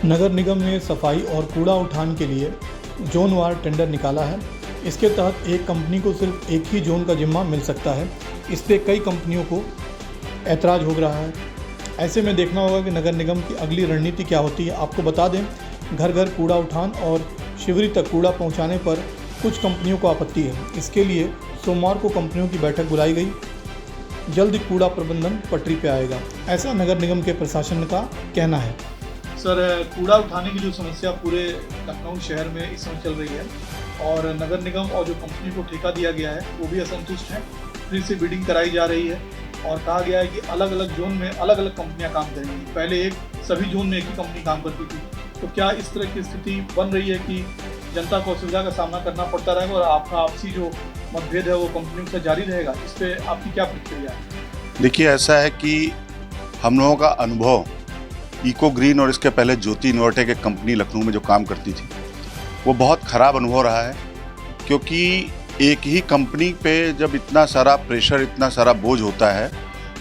नगर निगम ने सफाई और कूड़ा उठान के लिए जोनवार टेंडर निकाला है। इसके तहत एक कंपनी को सिर्फ एक ही जोन का जिम्मा मिल सकता है। इस पे कई कंपनियों को ऐतराज़ हो रहा है। ऐसे में देखना होगा कि नगर निगम की अगली रणनीति क्या होती है। आपको बता दें, घर घर कूड़ा उठान और शिवरी तक कूड़ा पहुंचाने पर कुछ कंपनियों को आपत्ति है। इसके लिए सोमवार को कंपनियों की बैठक बुलाई गई। जल्द ही कूड़ा प्रबंधन पटरी पे आएगा, ऐसा नगर निगम के प्रशासन का कहना है। सर, कूड़ा उठाने की जो समस्या पूरे लखनऊ शहर में इस समय चल रही है और नगर निगम और जो कंपनी को ठेका दिया गया है वो भी असंतुष्ट हैं। फिर से बिडिंग कराई जा रही है और कहा गया है कि अलग अलग जोन में अलग अलग कंपनियां काम करेंगी। पहले सभी जोन में एक ही कंपनी काम करती थी। तो क्या इस तरह की स्थिति बन रही है कि जनता को असुविधा का सामना करना पड़ता रहेगा और आपका आपसी जो मतभेद है वो कंपनियों से जारी रहेगा? इस पर आपकी क्या प्रतिक्रिया है? देखिए, ऐसा है कि हम लोगों का अनुभव इको ग्रीन और इसके पहले ज्योति इन्वर्टेक एक कंपनी लखनऊ में जो काम करती थी, वो बहुत ख़राब अनुभव रहा है। क्योंकि एक ही कंपनी पे जब इतना सारा प्रेशर, इतना सारा बोझ होता है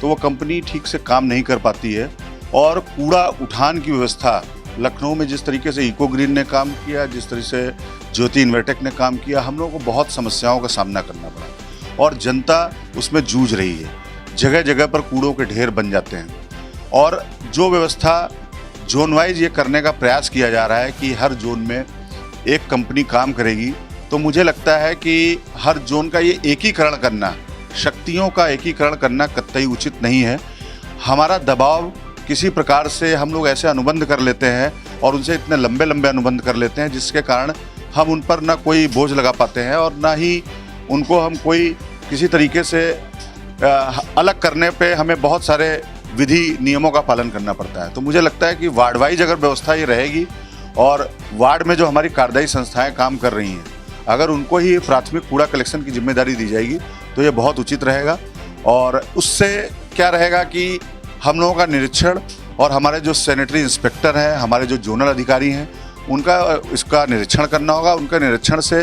तो वो कंपनी ठीक से काम नहीं कर पाती है। और कूड़ा उठान की व्यवस्था लखनऊ में जिस तरीके से इको ग्रीन ने काम किया, जिस तरह से ज्योति इन्वर्टेक ने काम किया, हम लोगों को बहुत समस्याओं का सामना करना पड़ा और जनता उसमें जूझ रही है। जगह जगह पर कूड़ों के ढेर बन जाते हैं और जो व्यवस्था जोन वाइज ये करने का प्रयास किया जा रहा है कि हर जोन में एक कंपनी काम करेगी, तो मुझे लगता है कि हर जोन का ये एकीकरण करना, शक्तियों का एकीकरण करना कतई उचित नहीं है। हमारा दबाव किसी प्रकार से हम लोग ऐसे अनुबंध कर लेते हैं और उनसे इतने लंबे लंबे अनुबंध कर लेते हैं जिसके कारण हम उन पर ना कोई बोझ लगा पाते हैं और ना ही उनको हम कोई किसी तरीके से अलग करने पे हमें बहुत सारे विधि नियमों का पालन करना पड़ता है। तो मुझे लगता है कि वार्ड वाइज अगर व्यवस्था ये रहेगी और वार्ड में जो हमारी कार्यदायी संस्थाएं काम कर रही हैं, अगर उनको ही प्राथमिक कूड़ा कलेक्शन की जिम्मेदारी दी जाएगी तो ये बहुत उचित रहेगा। और उससे क्या रहेगा कि हम लोगों का निरीक्षण और हमारे जो सैनिटरी इंस्पेक्टर हैं, हमारे जो जोनल अधिकारी हैं, उनका इसका निरीक्षण करना होगा। उनका निरीक्षण से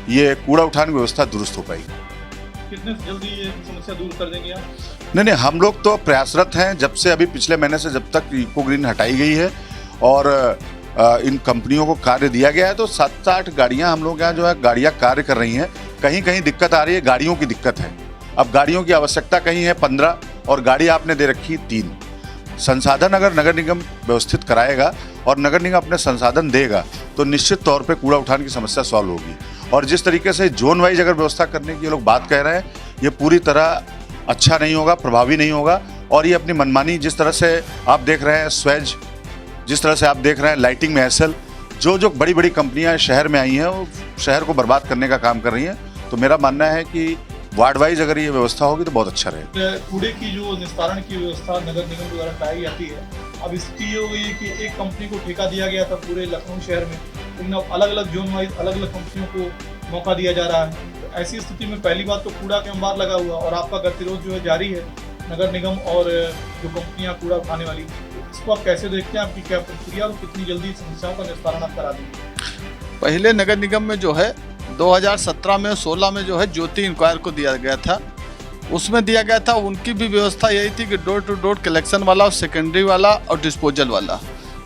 ये कूड़ा उठान की व्यवस्था दुरुस्त हो पाएगी। कितने जल्दी ये समस्या दूर कर देंगे आप? नहीं, हम लोग तो प्रयासरत हैं। जब से अभी पिछले महीने से जब तक इको ग्रीन हटाई गई है और इन कंपनियों को कार्य दिया गया है, तो 7-8 गाड़ियां हम लोग यहाँ जो है गाड़ियां कार्य कर रही हैं। कहीं कहीं दिक्कत आ रही है, गाड़ियों की दिक्कत है। अब गाड़ियों की आवश्यकता कहीं है 15 और गाड़ी आपने दे रखी 3। संसाधन अगर नगर निगम व्यवस्थित कराएगा और नगर निगम अपने संसाधन देगा तो निश्चित तौर पे कूड़ा उठान की समस्या सॉल्व होगी। और जिस तरीके से जोन वाइज अगर व्यवस्था करने की ये लोग बात कह रहे हैं, ये पूरी तरह अच्छा नहीं होगा, प्रभावी नहीं होगा। और ये अपनी मनमानी, जिस तरह से आप देख रहे हैं स्वेज, जिस तरह से आप देख रहे हैं लाइटिंग में एसएल, जो बड़ी बड़ी कंपनियां शहर में आई हैं वो शहर को बर्बाद करने का काम कर रही हैं। तो मेरा मानना है कि वार्ड वाइज अगर ये व्यवस्था होगी तो बहुत अच्छा रहेगा। कूड़े की जो निस्तारण की व्यवस्था नगर निगम द्वारा कराई जाती है, अब स्थिति ये हो गई है कि एक कंपनी को ठेका दिया गया था पूरे लखनऊ शहर में, लेकिन अब अलग अलग जोन वाइज अलग अलग कंपनियों को मौका दिया जा रहा है। तो ऐसी स्थिति में पहली बात तो कूड़ा के अंबार लगा हुआ और आपका गतिरोध जो है जारी है नगर निगम और जो कंपनियां कूड़ा उठाने वाली, इसको आप कैसे देखते हैं? आपकी क्या प्रतिक्रिया और कितनी जल्दी समस्याओं का निस्तारण आप करा देंगे? पहले नगर निगम में जो है 2017 में 16 में जो है ज्योति इंक्वायर को दिया गया था, उसमें दिया गया था। उनकी भी व्यवस्था यही थी कि डोर टू डोर कलेक्शन वाला और सेकेंडरी वाला और डिस्पोजल वाला,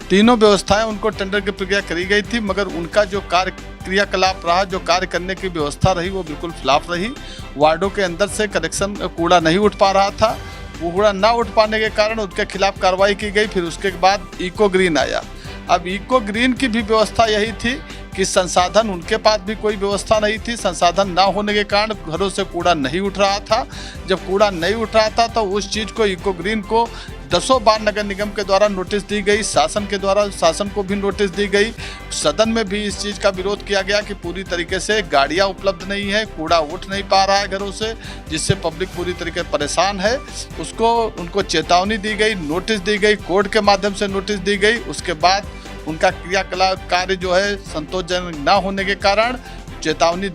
तीनों व्यवस्थाएं उनको टेंडर की प्रक्रिया करी गई थी। मगर उनका जो कार्य क्रियाकलाप रहा, जो कार्य करने की व्यवस्था रही, वो बिल्कुल फ्लॉप रही। वार्डों के अंदर से कलेक्शन कूड़ा नहीं उठ पा रहा था। वो कूड़ा ना उठ पाने के कारण उनके खिलाफ कार्रवाई की गई। फिर उसके बाद इको ग्रीन आया। अब इको ग्रीन की भी व्यवस्था यही थी कि संसाधन, उनके पास भी कोई व्यवस्था नहीं थी। संसाधन ना होने के कारण घरों से कूड़ा नहीं उठ रहा था। जब कूड़ा नहीं उठ रहा था तो उस चीज़ को इको ग्रीन को 10 बार नगर निगम के द्वारा नोटिस दी गई, शासन के द्वारा शासन को भी नोटिस दी गई। सदन में भी इस चीज़ का विरोध किया गया कि पूरी तरीके से गाड़ियां उपलब्ध नहीं है, कूड़ा उठ नहीं पा रहा है घरों से, जिससे पब्लिक पूरी तरीके से परेशान है। उनको चेतावनी दी गई, नोटिस दी गई, कोर्ट के माध्यम से नोटिस दी गई। उसके बाद उनका क्रियाकलाप कार्य जो है संतोषजनक ना होने के कारण, चेतावनी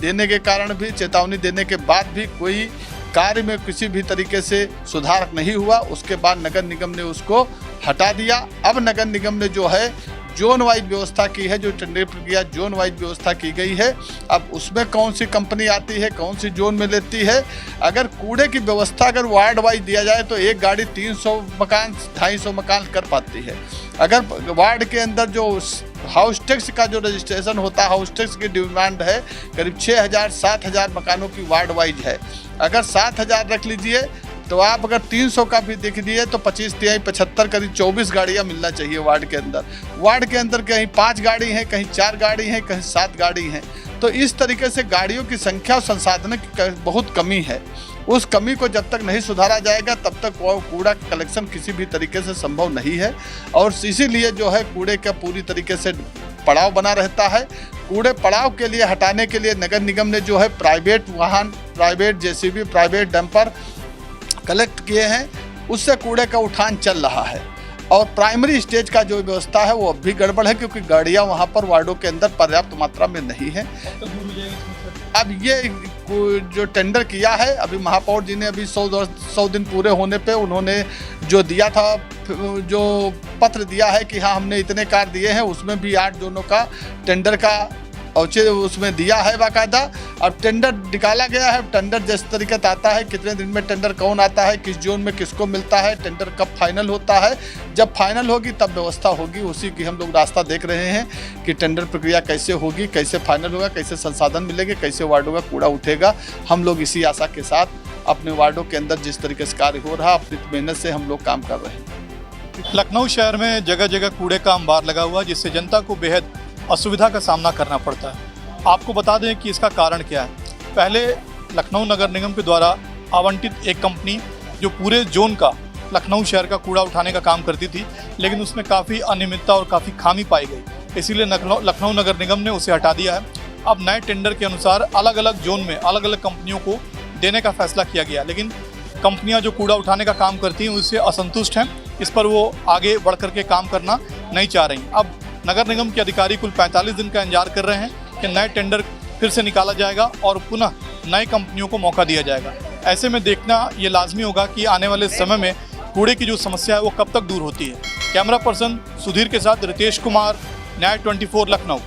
देने के बाद भी कोई कार्य में किसी भी तरीके से सुधार नहीं हुआ। उसके बाद नगर निगम ने उसको हटा दिया। अब नगर निगम ने जो है जोन वाइज व्यवस्था की है, जो टेंडर प्रक्रिया जोन वाइज व्यवस्था की गई है। अब उसमें कौन सी कंपनी आती है, कौन सी जोन में लेती है। अगर कूड़े की व्यवस्था अगर वार्ड वाइज दिया जाए तो एक गाड़ी 300 मकान 250 मकान कर पाती है। अगर वार्ड के अंदर जो हाउस टैक्स का जो रजिस्ट्रेशन होता है, हाउस टैक्स की डिमांड है करीब 6000-7000 मकानों की वार्ड वाइज है। अगर 7000 रख लीजिए तो आप अगर 300 का भी देख दिए तो 25-75 करीब 24 गाड़ियाँ मिलना चाहिए वार्ड के अंदर। वार्ड के अंदर कहीं 5 गाड़ी हैं, कहीं 4 गाड़ी हैं, कहीं 7 गाड़ी हैं। तो इस तरीके से गाड़ियों की संख्या और संसाधनों की बहुत कमी है। उस कमी को जब तक नहीं सुधारा जाएगा तब तक कूड़ा कलेक्शन किसी भी तरीके से संभव नहीं है। और इसीलिए जो है कूड़े का पूरी तरीके से पड़ाव बना रहता है। कूड़े पड़ाव के लिए हटाने के लिए नगर निगम ने जो है प्राइवेट वाहन, private JCB, private dumper collect किए हैं, उससे कूड़े का उठान चल रहा है। और प्राइमरी स्टेज का जो व्यवस्था है वो अब भी गड़बड़ है, क्योंकि गाड़ियां वहां पर वार्डों के अंदर पर्याप्त मात्रा में नहीं है। अब ये जो टेंडर किया है, अभी महापौर जी ने अभी 100 दिन पूरे होने पे उन्होंने जो दिया था, जो पत्र दिया है कि हाँ हमने इतने कार्य दिए हैं, उसमें भी 8 जोनों का टेंडर का औचित्य उसमें दिया है बाकायदा। अब टेंडर निकाला गया है, टेंडर जिस तरीके से आता है, कितने दिन में टेंडर कौन आता है, किस जोन में किसको मिलता है, टेंडर कब फाइनल होता है। जब फाइनल होगी तब व्यवस्था होगी, उसी की हम लोग रास्ता देख रहे हैं कि टेंडर प्रक्रिया कैसे होगी, कैसे फाइनल होगा, कैसे संसाधन मिलेंगे, कैसे वार्डों का कूड़ा उठेगा। हम लोग इसी आशा के साथ अपने वार्डों के अंदर जिस तरीके से कार्य हो रहा, अपनी मेहनत से हम लोग काम कर रहे हैं। लखनऊ शहर में जगह जगह कूड़े का अंबार लगा हुआ, जिससे जनता को बेहद असुविधा का सामना करना पड़ता है। आपको बता दें कि इसका कारण क्या है। पहले लखनऊ नगर निगम के द्वारा आवंटित एक कंपनी जो पूरे जोन का, लखनऊ शहर का कूड़ा उठाने का काम करती थी, लेकिन उसमें काफ़ी अनियमितता और काफ़ी खामी पाई गई, इसीलिए लखनऊ नगर निगम ने उसे हटा दिया है। अब नए टेंडर के अनुसार अलग अलग जोन में अलग अलग कंपनियों को देने का फैसला किया गया, लेकिन कंपनियां जो कूड़ा उठाने का काम करती हैं उससे असंतुष्ट हैं। इस पर वो आगे बढ़ कर के काम करना नहीं चाह रही। अब नगर निगम के अधिकारी कुल 45 दिन का इंतजार कर रहे हैं कि नए टेंडर फिर से निकाला जाएगा और पुनः नई कंपनियों को मौका दिया जाएगा। ऐसे में देखना ये लाजमी होगा कि आने वाले समय में कूड़े की जो समस्या है वो कब तक दूर होती है। कैमरा पर्सन सुधीर के साथ रितेश कुमार, न्याय 24 लखनऊ।